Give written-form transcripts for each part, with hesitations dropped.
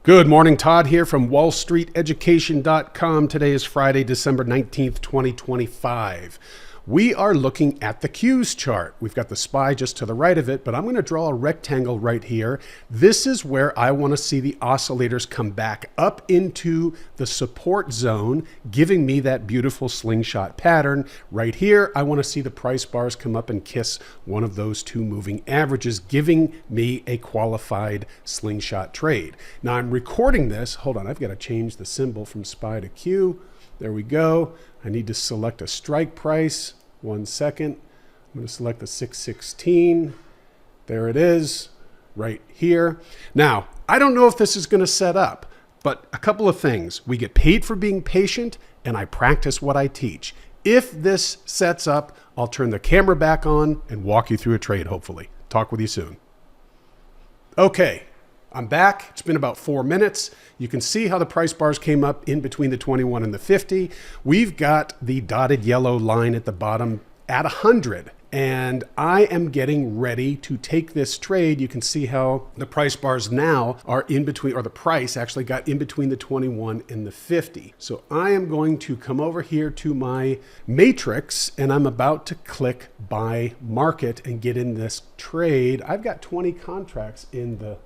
Good morning, Todd here from wallstreeteducation.com. Today is Friday, December 19th, 2025. We are looking at the Qs chart. We've got the SPY just to the right of it, but I'm going to draw a rectangle right here. This is where I want to see the oscillators come back up into the support zone, giving me that beautiful slingshot pattern. Right here, I want to see the price bars come up and kiss one of those two moving averages, giving me a qualified slingshot trade. Now I'm recording this. Hold on, I've got to change the symbol from SPY to Q. There we go. I need to select a strike price. 1 second. I'm going to select the 616. There it is, right here. Now, I don't know if this is going to set up, but a couple of things. We get paid for being patient, and I practice what I teach. If this sets up, I'll turn the camera back on and walk you through a trade, hopefully. Talk with you soon. Okay. I'm back. It's been about 4 minutes. You can see how the price bars came up in between the 21 and the 50. We've got the dotted yellow line at the bottom at 100. And I am getting ready to take this trade. You can see how the price bars now are in between, or the price actually got in between the 21 and the 50. So I am going to come over here to my matrix and I'm about to click buy market and get in this trade. I've got 20 contracts in the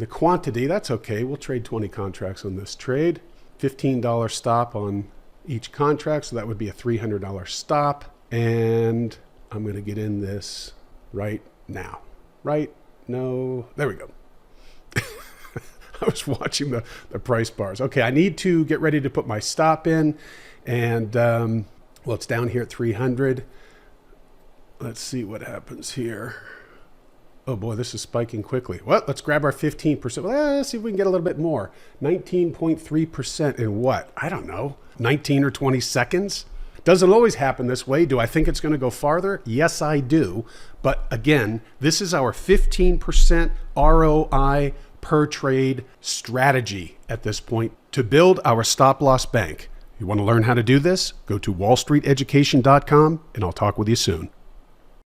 quantity. That's okay. We'll trade 20 contracts on this trade. $15 stop on each contract. So that would be a $300 stop. And I'm going to get in this right now. Right? No. There we go. I was watching the price bars. Okay. I need to get ready to put my stop in. And, well, it's down here at 300. Let's see what happens here. Oh boy, this is spiking quickly. Well, let's grab our 15%. Well, let's see if we can get a little bit more. 19.3% in what? I don't know. 19 or 20 seconds? Doesn't always happen this way. Do I think it's going to go farther? Yes, I do. But again, this is our 15% ROI per trade strategy at this point to build our stop loss bank. You want to learn how to do this? Go to wallstreeteducation.com and I'll talk with you soon.